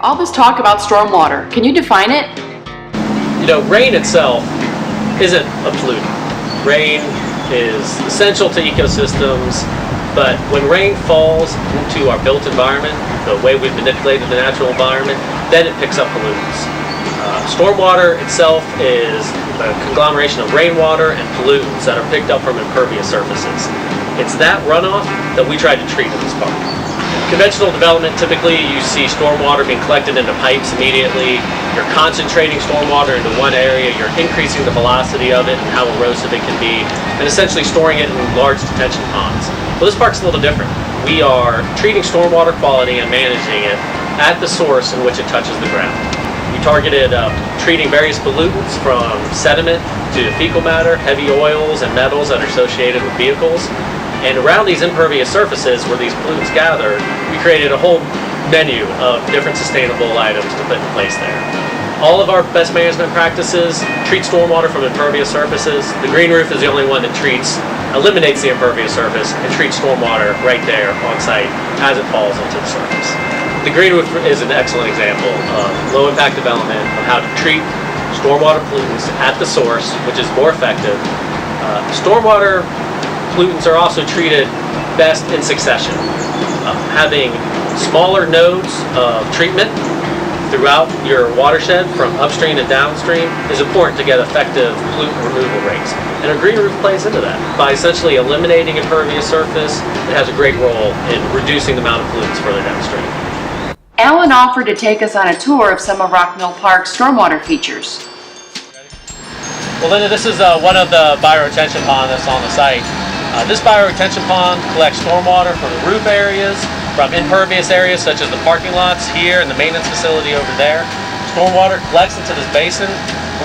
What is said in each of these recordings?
All this talk about stormwater, can you define it? You know, rain itself isn't a pollutant. Rain is essential to ecosystems, but when rain falls into our built environment, the way we've manipulated the natural environment, then it picks up pollutants. Stormwater itself is a conglomeration of rainwater and pollutants that are picked up from impervious surfaces. It's that runoff that we try to treat in this park. Conventional development, typically you see stormwater being collected into pipes immediately. You're concentrating stormwater into one area, you're increasing the velocity of it and how erosive it can be, and essentially storing it in large detention ponds. Well, this park's a little different. We are treating stormwater quality and managing it at the source in which it touches the ground. We targeted treating various pollutants from sediment to fecal matter, heavy oils and metals that are associated with vehicles. And around these impervious surfaces where these pollutants gather, we created a whole menu of different sustainable items to put in place there. All of our best management practices treat stormwater from impervious surfaces. The green roof is the only one that eliminates the impervious surface and treats stormwater right there on site as it falls into the surface. The green roof is an excellent example of low impact development of how to treat stormwater pollutants at the source, which is more effective. Stormwater pollutants are also treated best in succession. Having smaller nodes of treatment throughout your watershed from upstream to downstream is important to get effective pollutant removal rates. And a green roof plays into that. By essentially eliminating impervious surface, it has a great role in reducing the amount of pollutants further downstream. Alan offered to take us on a tour of some of Rock Mill Park's stormwater features. Well, Linda, this is one of the bioretention ponds that's on the site. This bioretention pond collects stormwater from the roof areas, from impervious areas such as the parking lots here and the maintenance facility over there. Stormwater collects into this basin.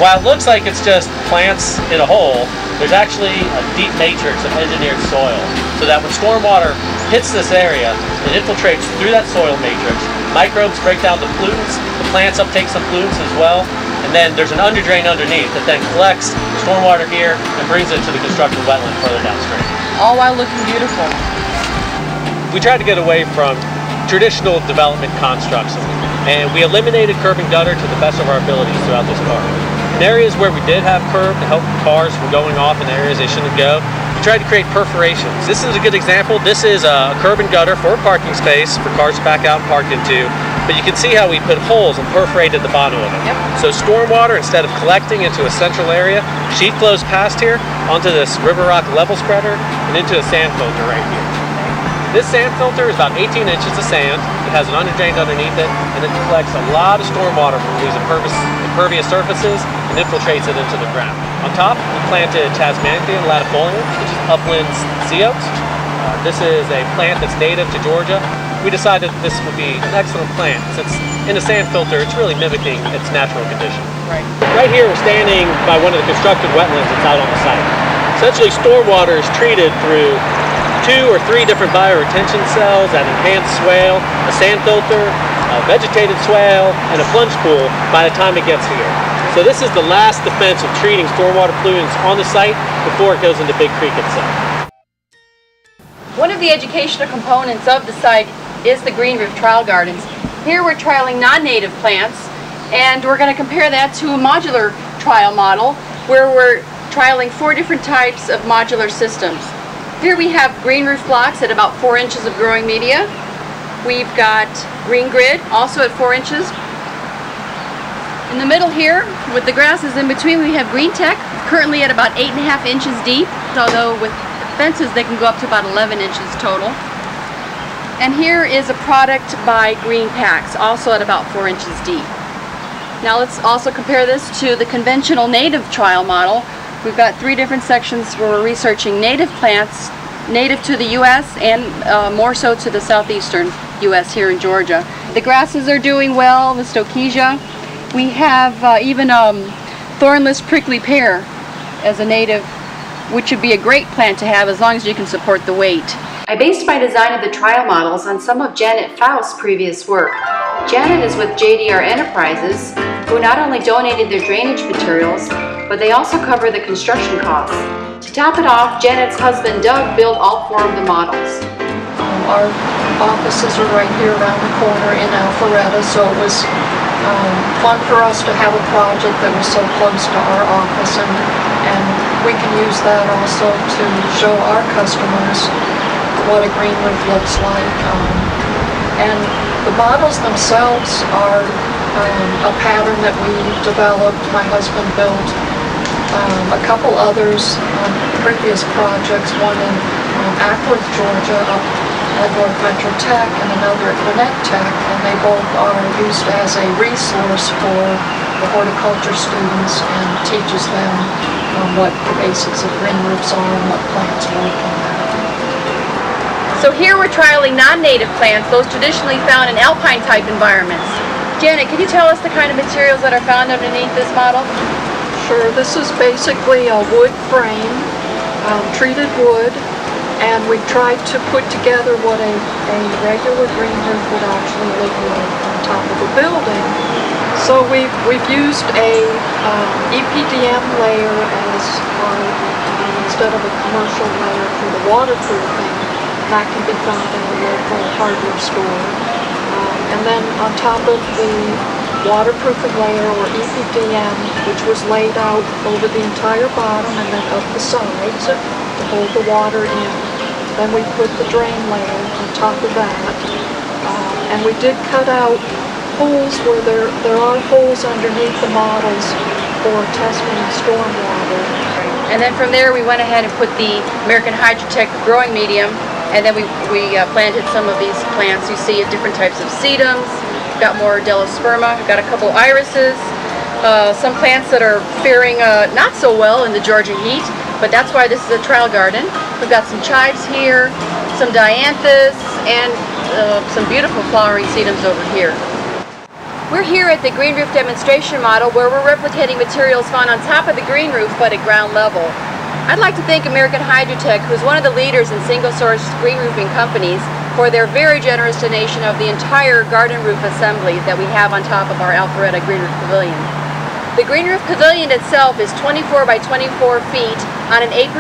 While it looks like it's just plants in a hole, there's actually a deep matrix of engineered soil, so that when stormwater hits this area, it infiltrates through that soil matrix. Microbes break down the pollutants, the plants uptake some pollutants as well, and then there's an underdrain underneath that then collects stormwater here and brings it to the constructed wetland further downstream. All while looking beautiful. We tried to get away from traditional development constructs, and we eliminated curb and gutter to the best of our abilities throughout this park. In areas where we did have curb to help cars from going off in areas they shouldn't go, we tried to create perforations. This is a good example. This is a curb and gutter for a parking space for cars to back out and park into, but you can see how we put holes and perforated the bottom of it. Yep. So stormwater, instead of collecting into a central area, sheet flows past here onto this river rock level spreader and into a sand filter right here. This sand filter is about 18 inches of sand. It has an underdrain underneath it, and it collects a lot of stormwater from these impervious surfaces and infiltrates it into the ground. On top, we planted Tasmanian latifolium, which is upland sea oats. This is a plant that's native to Georgia. We decided that this would be an excellent plant since in a sand filter, it's really mimicking its natural condition. Right. Right here, we're standing by one of the constructed wetlands that's out on the site. Essentially, stormwater is treated through 2 or 3 different bioretention cells that enhance swale, a sand filter, a vegetated swale, and a plunge pool by the time it gets here. So this is the last defense of treating stormwater pollutants on the site before it goes into Big Creek itself. One of the educational components of the site is the Green Roof Trial Gardens. Here we're trialing non-native plants, and we're going to compare that to a modular trial model where we're trialing 4 different types of modular systems. Here we have green roof blocks at about 4 inches of growing media. We've got green grid, also at 4 inches. In the middle here, with the grasses in between, we have green tech, currently at about 8.5 inches deep, although with fences they can go up to about 11 inches total. And here is a product by Green Packs, also at about 4 inches deep. Now let's also compare this to the conventional native trial model. We've got 3 different sections where we're researching native plants, native to the U.S. and more so to the southeastern U.S. here in Georgia. The grasses are doing well, the stoichia. We have even thornless prickly pear as a native, which would be a great plant to have as long as you can support the weight. I based my design of the trial models on some of Janet Faust's previous work. Janet is with JDR Enterprises, who not only donated their drainage materials, but they also cover the construction costs. To top it off, Janet's husband Doug built all 4 of the models. Our offices are right here around the corner in Alpharetta, so it was fun for us to have a project that was so close to our office, and we can use that also to show our customers what a green roof looks like. And the models themselves are a pattern that we developed. My husband built a couple others on previous projects, one in Ackworth, Georgia, up at North Metro Tech, and another at Gwinnett Tech, and they both are used as a resource for the horticulture students and teaches them what the basics of green roofs are and what plants work on that. So here we're trialing non-native plants, those traditionally found in alpine-type environments. Janet, can you tell us the kind of materials that are found underneath this model? Sure, this is basically a wood frame, treated wood, and we've tried to put together what a regular green roof would actually look like on top of a building. So we've used a EPDM layer as instead of a commercial layer for the waterproofing. That can be found in a local hardware store. And then on top of the waterproofing layer, or EPDM, which was laid out over the entire bottom and then up the sides to hold the water in. Then we put the drain layer on top of that. And we did cut out holes where there are holes underneath the models for testing stormwater. And then from there we went ahead and put the American Hydrotech growing medium, and then we planted some of these plants. You see different types of sedums. We've got more Delosperma. We've got a couple irises. Some plants that are faring not so well in the Georgia heat, but that's why this is a trial garden. We've got some chives here, some dianthus, and some beautiful flowering sedums over here. We're here at the green roof demonstration model, where we're replicating materials found on top of the green roof but at ground level. I'd like to thank American Hydrotech, who's one of the leaders in single-source green roofing companies, for their very generous donation of the entire garden roof assembly that we have on top of our Alpharetta Green Roof Pavilion. The Green Roof Pavilion itself is 24 by 24 feet on an 8%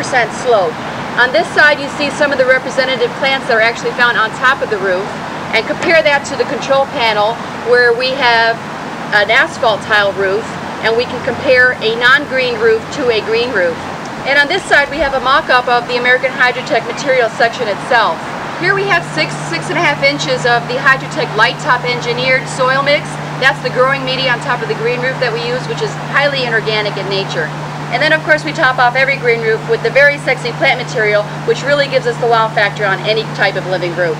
slope. On this side you see some of the representative plants that are actually found on top of the roof, and compare that to the control panel where we have an asphalt tile roof, and we can compare a non-green roof to a green roof. And on this side we have a mock-up of the American Hydrotech material section itself. Here we have 6.5 inches of the Hydrotech Light Top engineered soil mix. That's the growing media on top of the green roof that we use, which is highly inorganic in nature. And then of course we top off every green roof with the very sexy plant material, which really gives us the wow factor on any type of living roof.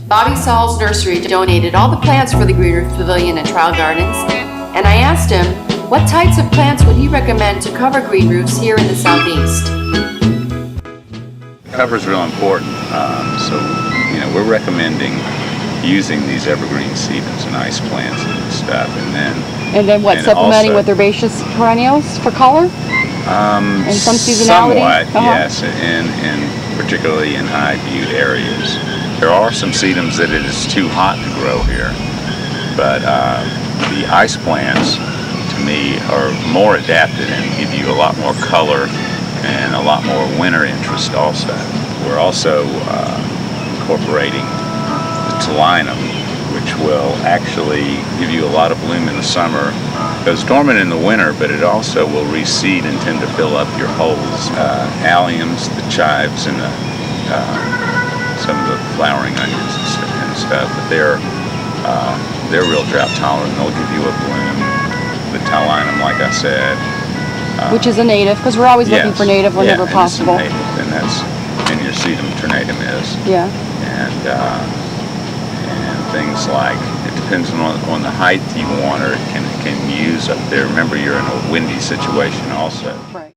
Bobby Saul's Nursery donated all the plants for the Green Roof Pavilion and Trial Gardens, and I asked him what types of plants would he recommend to cover green roofs here in the Southeast. Cover is real important, so we're recommending using these evergreen sedums and ice plants and stuff, and then what, supplementing with herbaceous perennials for color? And some seasonality? Somewhat, yes, and particularly in high viewed areas. There are some sedums that it is too hot to grow here, but the ice plants, to me, are more adapted and give you a lot more color and a lot more winter interest also. We're also incorporating the Talinum, which will actually give you a lot of bloom in the summer. It goes dormant in the winter, but it also will reseed and tend to fill up your holes. Alliums, the chives, and some of the flowering onions and stuff, but they're real drought tolerant. They'll give you a bloom. The Talinum, like I said, which is a native, because we're always looking for native whenever possible. Native, and your sedum ternatum is. Yeah. And things like, it depends on the height you want, or it can use up there. Remember, you're in a windy situation also. Right.